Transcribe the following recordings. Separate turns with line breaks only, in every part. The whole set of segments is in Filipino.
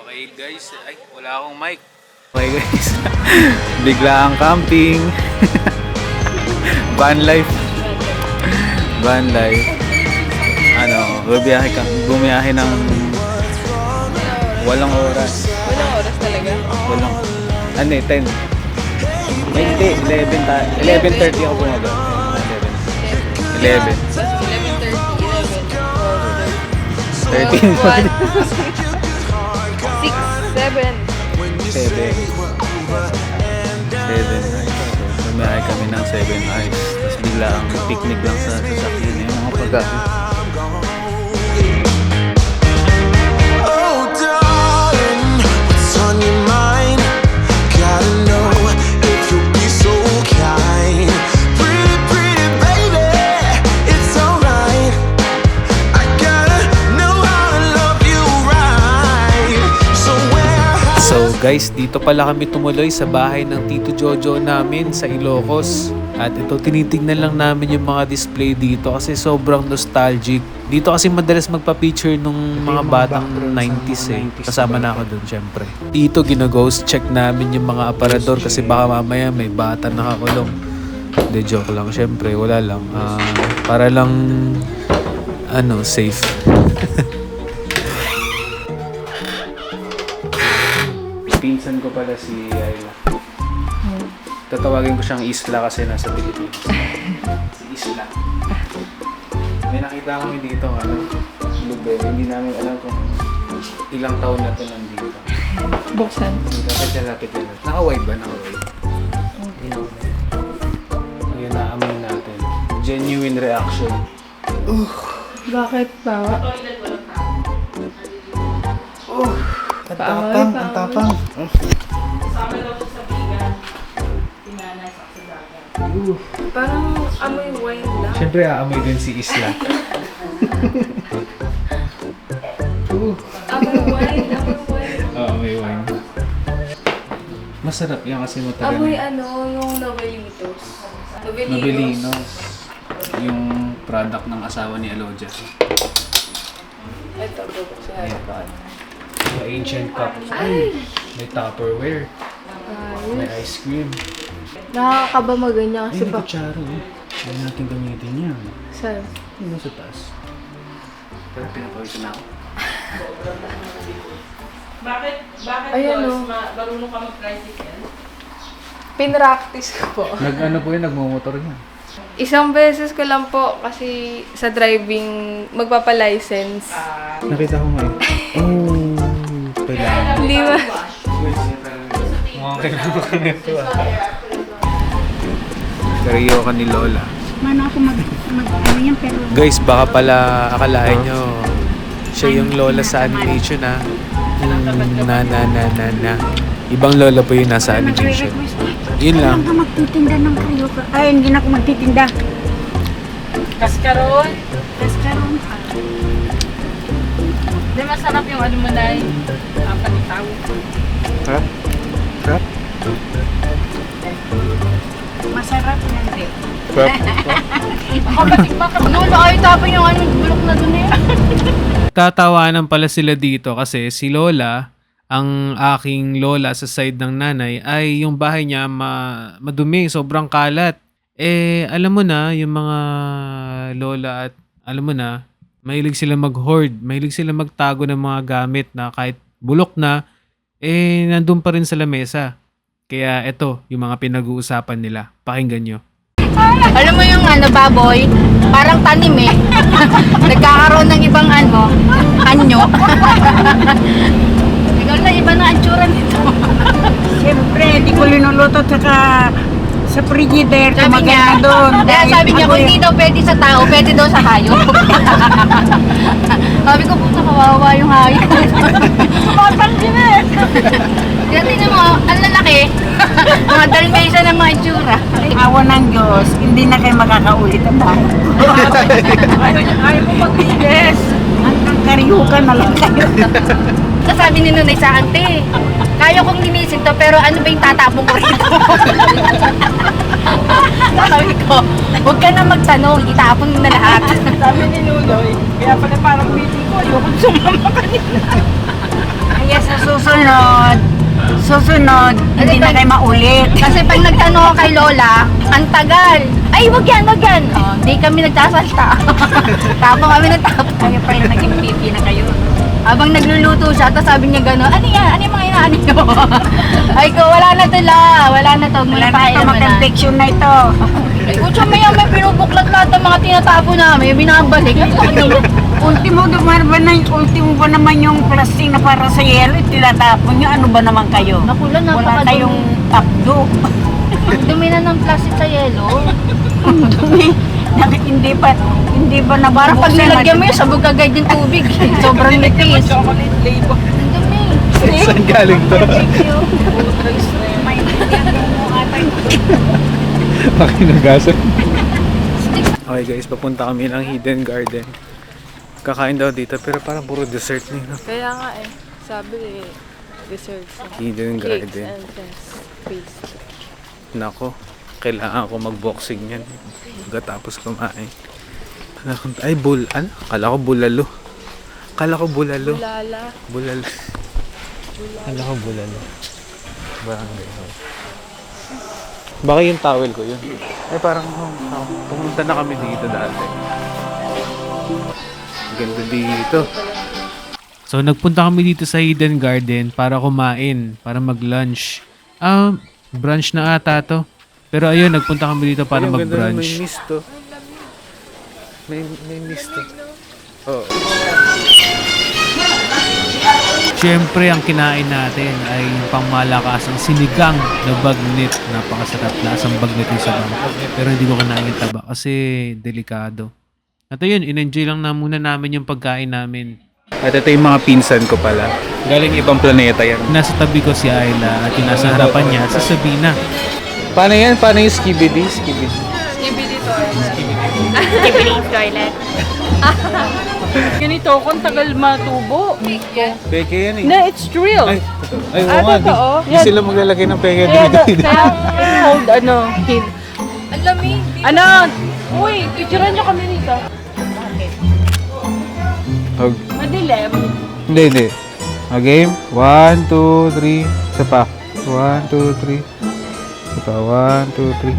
Okay guys, ay wala akong mic. Okay guys, bigla ang camping. Van life. Van life. Ano, bumiyahe ng walang oras.
Walang oras talaga?
Walang, 10. Hindi, 11:30 ako bumaba. 11. 13.
6, 7.
7. Bumiyahe kami ng 7 hours. Tapos bigla ang picnic lang sa sasakyan. Yung mga pagkain.
Oh, darling, what's on your mind? Gotta know if you'll be so kind. Pretty, pretty baby, it's alright. I gotta know how to love you right. So
So guys, dito pala kami tumuloy sa bahay ng Tito Jojo namin sa Ilocos. At ito, tinitignan lang namin yung mga display dito kasi sobrang nostalgic. Dito kasi madalas magpa-picture nung mga batang 90s eh. Kasama na ako dun syempre. Dito gina-ghost check namin yung mga aparador kasi baka mamaya may bata nakakulong. Hindi, joke lang. Syempre, wala lang. Para lang, safe. Pinsan ko pala si Ayla. Tatawagin ko siyang Isla kasi nasa Pilipinas. Si Isla. May nakita kami dito, blueberry. Hindi namin alam kung ilang taon na ito nandito.
Buksan.
Lapit na. Naka-wide ba? Naka-wide. Ngayon naamoy natin. Genuine reaction.
Bakit ba?
Ang tapang.
Parang amoy wine lang.
Siyempre, aamoy din si Isla.
Amoy wine.
Oo, may wine. Masarap yan kasi matagal.
Amoy yung Novelitos.
Novelinos. Yung product ng asawa ni Alodia.
Ito, bubuksan.
The ancient cup. Ay! May Tupperware. May ice cream.
Nakakaba maganya
Ay,
kasi
may
ba?
kutsara. Hindi natin gamitin yan.
Saan?
Yung nasa taas. Pero pinapawisan ako.
Bakit
Ayan,
boss,
no?
marunong ka mag-tricycle?
Pinractice ko po.
Nagmumotor yan.
Isang beses ko lang po kasi sa driving magpapa-license.
Nakita ko nga kailangan.
Hindi ba?
Mukhang kailangan ka nito Kariyo ka ni Lola.
Mano ako yan, pero
Guys, baka pala akalain nyo siya yung Lola sa animation na. Ibang Lola po yung nasa animation. Yun lang.
ka magtitinda ng karyoka. Ay, hindi na ako magtitinda.
Kaskaroon?
Kaskaroon.
Di masarap yung ano mo na panitaw.
Sarap? Sarap?
Masarap yan, de.
Sarap?
Ako batik nulo ay tapon yung bulok na dun eh.
Tatawanan pala sila dito kasi si Lola, ang aking lola sa side ng nanay, ay yung bahay niya madumi, sobrang kalat. Alam mo na, yung mga lola at alam mo na, mahilig sila mag-hoard, mahilig sila magtago ng mga gamit na kahit bulok na, nandun pa rin sa lamesa. Kaya ito, yung mga pinag-uusapan nila. Pakinggan nyo.
Alam mo yung baboy, parang tanim eh. Nagkakaroon ng ibang anyo. Ikaw na, iba na ang tsura nito. Siyempre, di ko linuluto sa frigidaire, kumagana doon.
Sabi niya, kung hindi daw pwede sa tao, pwede daw sa hayop.
Sabi ko, puta, kawawa yung hayop.
Sumatangin eh.
Yan din mo, ang lalaki. Mga dalmesa ng mga itsura. Awa ng Diyos, hindi na kayo makakaulit ang bahay.
Ayaw mo mag-iles.
Hanggang karyukan na lang kayo.
Sabi ni Nunay sa akin, te, kaya kong linisin to, pero ano ba yung tatapong ko rito? Sabi ko, huwag ka na magtanong, itapon mo na lahat. Sabi ni Nunoy, kaya pala parang meeting ko, ayoko sumama kanina.
Kaya sa Susunod, hindi na kayo maulit.
Kasi pag nagtanong ako kay Lola, ang tagal. Ay, wag yan, wag yan. Oh, di kami nagsasalta. Tapos kami natapos.
Kaya pala naging pipi na kayo.
Habang nagluluto siya, tapos sabi niya gano'n, ano yan? Ano yung mga inaani nyo? Ay ko, wala na to la. Wala na to.
Wala
May
na ito,
naman na.
mag-infection na ito.
Ay, kutsa may pinupuklat lahat ng mga tinatapo namin, binabalik. Ay, kanino?
Ultimo ba naman yung plastic na para sa yelo, tinatapon nyo, ano ba naman kayo?
Nakulan,
Wala
napakadumi.
tayong takdo.
Ang dumi na ng plastic sa yelo.
Dumi. Hindi ba na
Parang pag nilagyan mo yun, sabog agad yung tubig. Sobrang nipis. Ang dumi.
Saan galing to? Pakinagasan. Okay guys, papunta kami ng Hidden Garden. Kakain daw dito pero parang puro dessert na yun.
Kaya nga eh. Sabi desserts.
Hidden
Cakes
Garden.
and pastry.
Nako, kailangan ko mag-boxing yan. Pagkatapos kumain. Ay, ano? Kala ko bulalo. Bulalo.
Lala.
Kala ko bulalo. Barangay hall. Baka yung towel ko yun. Ay, parang pumunta na kami dito dati. Ganda dito. So, nagpunta kami dito sa Hidden Garden para kumain, para mag-lunch. Brunch na ata to. Pero ayun, nagpunta kami dito para mag-brunch. May mist to. May mist to. Oo. Siyempre, ang kinain natin ay yung pangmalakasang sinigang na bagnit. Napakasarap na asang bagnit yung sabaw. Pero hindi ko kinain yung taba kasi delikado. At ayun, in-enjoy lang na muna namin yung pagkain namin. At ito yung mga pinsan ko pala. Galing ibang planeta yan. Nasa tabi ko si Ayla at yung nasa harapan niya si Sabina. Paano yan? Paano yung skibidi?
Skibidi toilet.
Skibidi toilet.
Ganito, kung tagal matubo.
Peke yan eh.
No, it's real.
Ay, oo nga.
totoo?
Di sila maglalagay ng peke dito.
Hold,
Ang lamig.
Uy, picturean nyo kami rito. Madilim.
Hindi. Game. 1, 2, 3. Isa pa. 1, 2, 3. Isa pa. 1, 2, 3.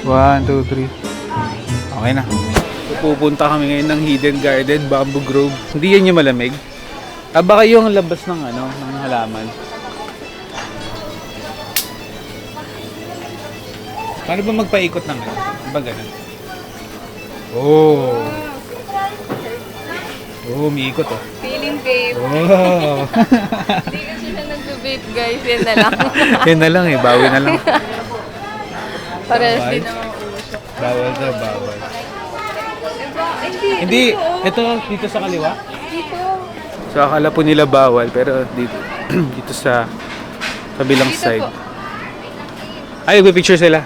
1, 2, 3. Okay na. Pupunta kami ngayon ng Hidden Garden, Bamboo Grove. Hindi yan yung malamig. Baka yung labas ng ng halaman. Paano ba magpaikot ng ba ganun? Oh, umiikot oh.
Feeling vape.
Oh.
Hindi kasi siya nag-vape guys. Yan na lang.
Yan na lang eh, bawi na lang.
Parehas din naman uso.
Bawal daw, bawal.
Hindi.
Hindi, ito dito sa kaliwa.
Dito.
So akala po nila bawal pero dito dito sa kabilang
Dito
side.
po.
Ay, nagpipicture sila.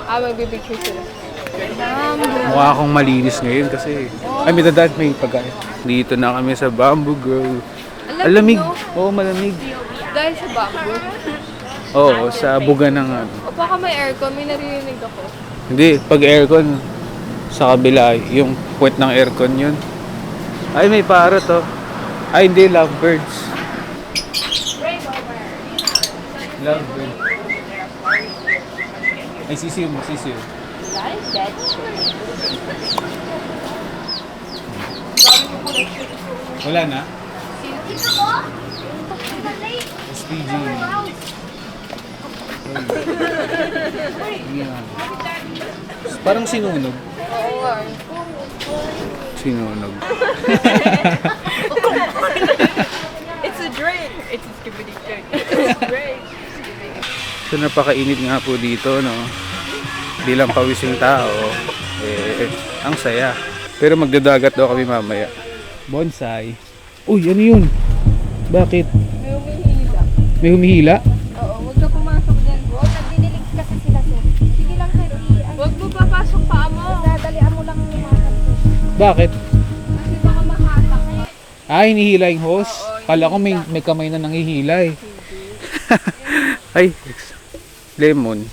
Magbibigay sila.
Mukha akong malinis ngayon kasi ay may dadaan, may pagkain. Dito na kami sa Bamboo Grove. Alamig.
no?
Oo, malamig.
Dahil sa bamboo.
Oo, sa buga ng
O baka may aircon, may naririnig ako.
Hindi, pag aircon sa kabila, yung puwet ng aircon yun. Ay, may parrot oh. Ay, hindi, lovebirds. Lovebirds. Ay, sisiyo mo, sisiyo. Wala na? SPG. Yan. Parang sinunog.
Oo nga.
Sinunog.
It's a drink. It's a skibidi drink. It's a drink.
So napakainit nga po dito, no? Bilang pawising tao, ang saya. Pero magdadagat daw kami mamaya. Bonsai. Uy, ano yun? Bakit?
May humihila.
May humihila?
Oo, huwag ka pumasok dyan.
Nagdidilig kasi sila sir. Sige lang sir.
Huwag mo papasok pa mo.
Dadalian mo lang yung mga
Bakit?
Kasi baka makatak eh.
Ah, hinihila yung hose? Kala ko may kamay na nangihila eh. Ay, lemon.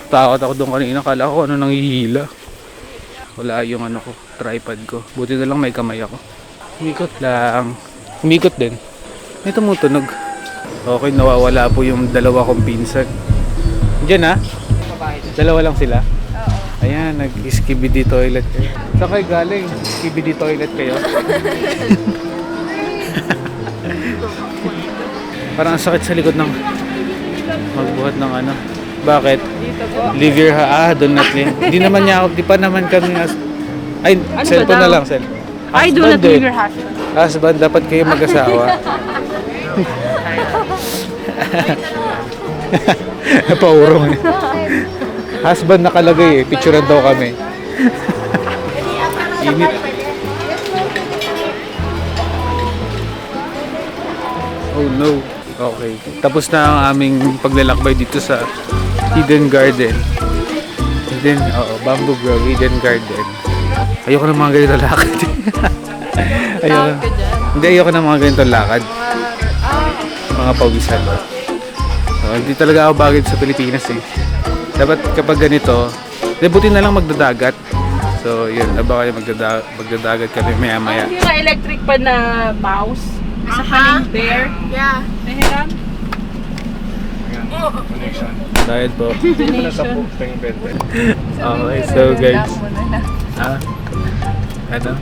Takot ako doon kanina. Kala ko ano nangihila. Wala yung ko, tripod ko. Buti na lang may kamay ako. Umikot lang. Umikot din. May tumutunog. Okay, nawawala po yung dalawa kong pinsan. Diyan ha? Dalawa lang sila? Oo. Ayan, nag-skibidi toilet kayo. Saan kayo galing? Skibidi toilet kayo? Parang ang sakit sa likod ng magbuhat ng ano. Bakit? Leave your do not leave. Di naman niya ako, di pa naman kami ay, cellphone na lang, cellphone.
I do not leave your husband.
Husband, dapat kayo mag-asawa. Napaurong eh. Husband nakalagay eh. Picturean daw kami. Init. Oh no. Okay. Tapos na ang aming paglalakbay dito sa Eden Garden. Bamboo Grove, Eden Garden. Ayoko ng mga ganito lakad. Ayoko. Hindi, ayoko ng mga ganito lakad. Mga pawisan. Hindi talaga ako bagay sa Pilipinas eh. Dapat kapag ganito, buti na lang magdadagat. So, yun. Aba kayo magdadagat kami maya-maya.
Yung electric pa na mouse. Sa kaling there.
Yeah.
Nahiram.
Dahil po.
Donation.
Okay, so guys. Ano?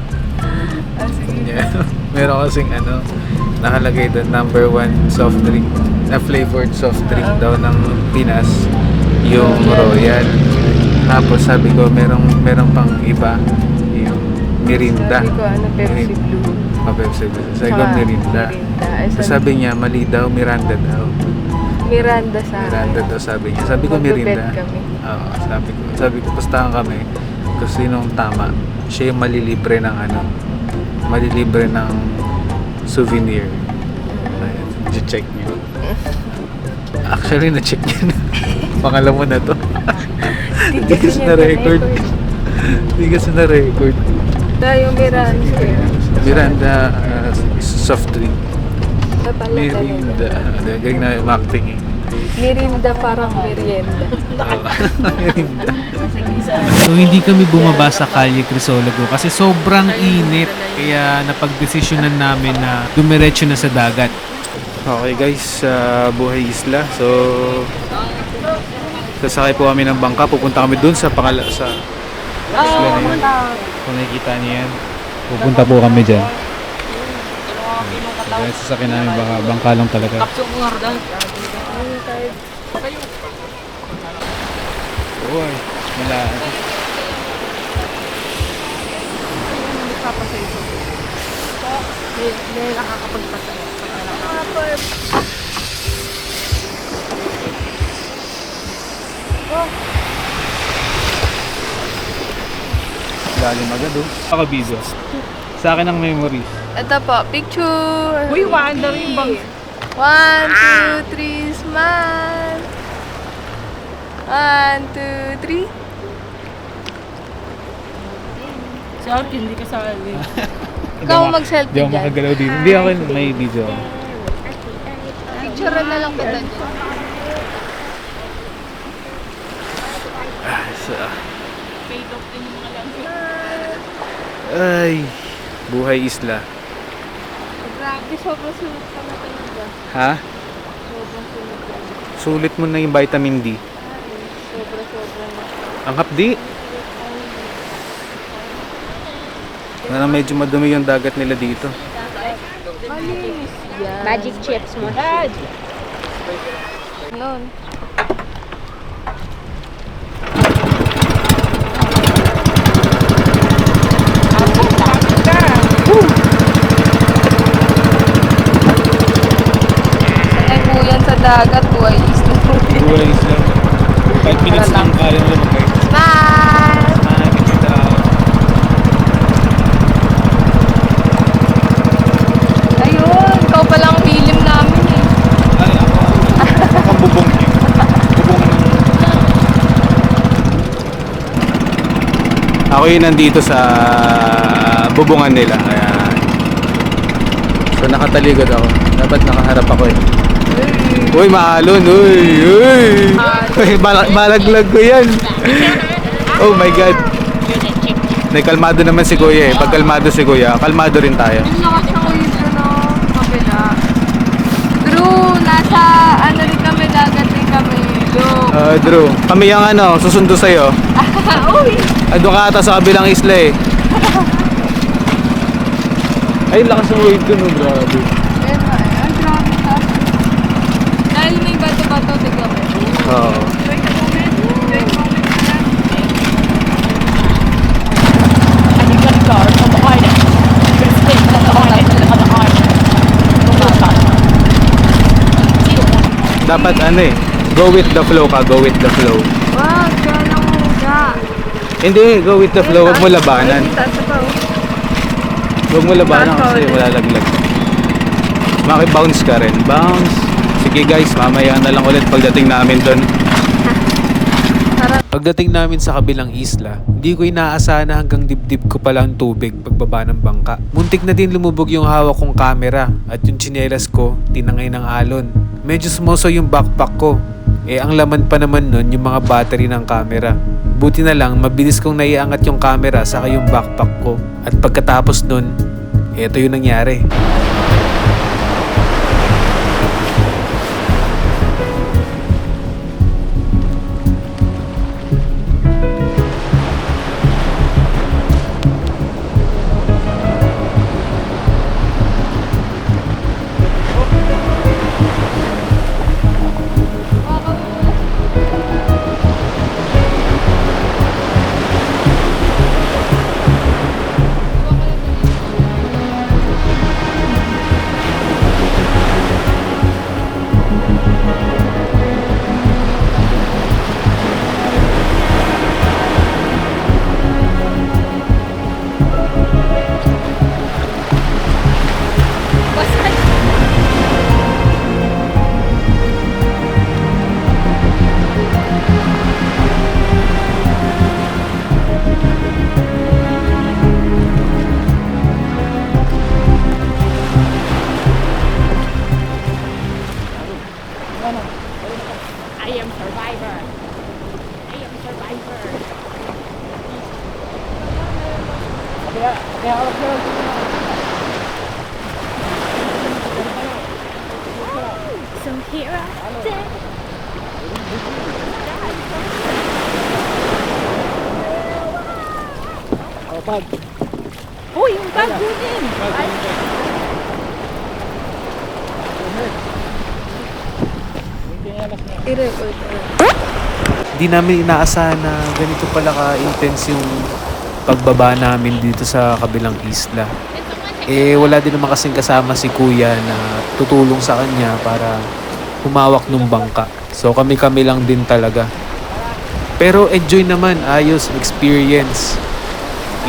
Yeah. Meron kasing nakalagay doon number 1 soft drink. Na flavored soft drink daw ng Pinas. Yung Royal. Tapos sabi ko, merong pang iba. Yung Mirinda.
Sabi ko, Pepsi Blue.
Pepsi Blue. Sabi ko, Mirinda. So sabi niya, mali daw, Miranda daw.
Miranda sa
Miranda daw sabi niya. Sabi ko, Mirinda.
Magbebet kami.
Oo, sabi ko, pustahan kami. Kung sinong tama, siya yung malilibre ng malilibre ng souvenir. Ayan, check niyo. Actually, na-check niya na. Pangalawa na to. Hindi kasi na-record. Hindi kasi na-record.
Yung Miranda.
Miranda soft drink.
Ito pala
Mirinda. Galing na yung acting eh.
Mirinda parang merienda.
Mirinda. So hindi kami bumaba sa Calle Crisologo kasi sobrang init. Kaya napagdesisyonan namin na dumiretso na sa dagat. Okay guys, Buhay Isla. So sasakay po kami ng bangka. Pupunta kami dun sa isla na yun. Kung nakikita niyo yan, pupunta po kami dyan. Kaya sasakyan namin bangka lang talaga. Uy, wala. Lalim agad oh. Nakabidyo. Sa akin ang memories.
Ito po, picture.
Uy, wonder yung bang.
1, 2, 3, smile. 1, 2, 3.
Sorry, hindi ka sali.
Ikaw mag-selfie
Hindi ako
dyan.
makagalaw dito. Hindi ako may video.
Picture na lang kita dyan.
Ay, Buhay Isla.
Grabe, sobrang sunod ka na talaga.
Ha?
Sobrang sunod ka na.
Sulit mo na yung vitamin D.
Sobra na.
Ang hapdi. Na medyo madumi yung dagat nila dito.
Malinis yan.
Magic chips mo.
Noon. Sanay po yan sa dagat, buhay isla.
Buhay Isla. 5 minutes lang kaya mo lumagay.
Bye!
Nakikita ako.
Ayun, ikaw palang hilim namin eh.
Ay, ako. Ako bubong niya. Bubong ng... Ako yung nandito sa bubungan nila. Ayan. So nakataligod ako. Dapat nakaharap ako eh. Uy, maalon. Uy, uy. Uy, malaglag ko yan. Oh my God. Kalmado naman si Kuya eh. Pag kalmado si Kuya, kalmado rin tayo.
Lakas ako yun sa kabila.
Drew. Kami yung susundo sa'yo. Doon ka ata sa kabilang isla eh. Ay, lakas ng wave dun, grabe.
Dahil may bato-bato, tignan mo.
Oo. Dapat go with the flow ka, go with the flow.
Wag, kaya lang muna.
Hindi, go with the flow, huwag mo labanan.
Taas pa, oh.
Huwag mo labanan kasi malalaglag. Maki-bounce ka rin, bounce. Sige guys, mamaya na lang ulit pagdating namin doon. Pagdating namin sa kabilang isla, hindi ko inaasahan na hanggang dibdib ko pala ang tubig pagbaba ng bangka. Muntik na din lumubog yung hawak kong camera at yung tsinelas ko tinangay ng alon. Medyo sumoso yung backpack ko. Ang laman pa naman nun yung mga battery ng camera. Buti na lang mabilis kong naiangat yung camera saka yung backpack ko. At pagkatapos nun, eto yung nangyari.
Uy, yung bag kunin!
I-record ko.
Di namin inaasahan na ganito pala ka-intense yung pagbaba namin dito sa kabilang isla. Wala din naman kasing kasama si kuya na tutulong sa kanya para humawak ng bangka. So kami-kami lang din talaga. Pero enjoy naman, ayos, experience.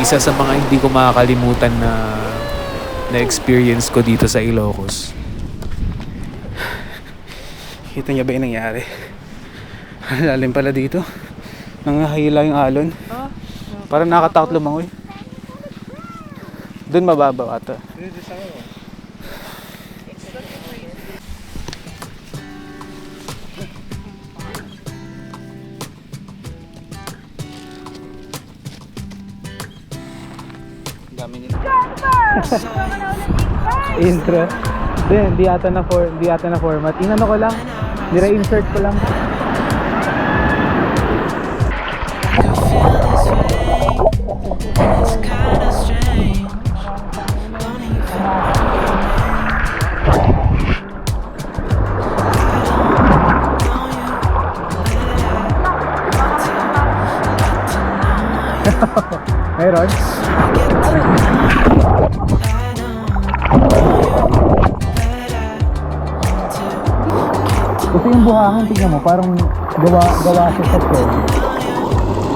Isa sa mga hindi ko makakalimutan na experience ko dito sa Ilocos. Kita niya ba yung nangyari? Lalim pala dito. Nangahila yung alon. Parang nakatakot lumangoy. Doon mababaw ata. Dami nila. Intro. Hindi ata na format. Inano ko lang. Nire-insert ko lang. Mayroon? Kasi yung buhangin, tingnan mo, parang gawa sa sakyan.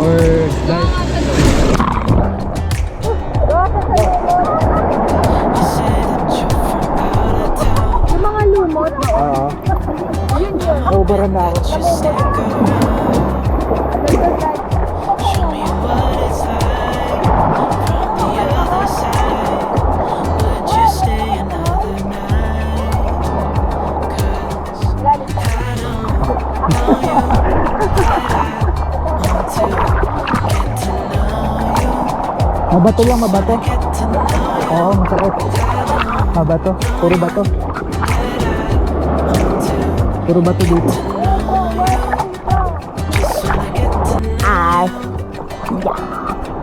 Or like...
Yung mga lumot.
Oo. Overrun na ako. Mabato lang, mabato. Oo, masakit. Mabato, puro bato. Puro bato dito.
Yes.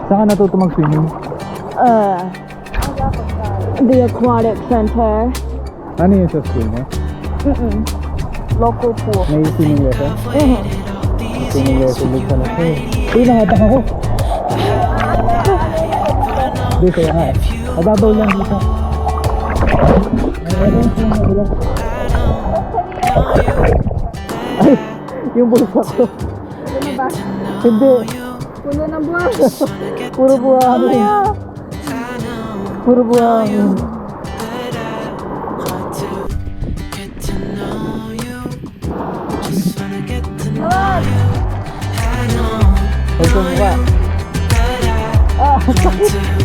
Saan ka natuto mag-swimming?
The aquatic center.
Ano yun sa school mo?
Local pool.
May swimming lesson? Swimming lesson din pala. Uy, nangatak ako! Hindi, kaya nga eh. Mababaw lang dito. Ay, yung bulsa ko. Hindi.
Puno ng buwan.
Puro buhangin. Puro buhangin. Huwag kang mukha. Ah, sakit.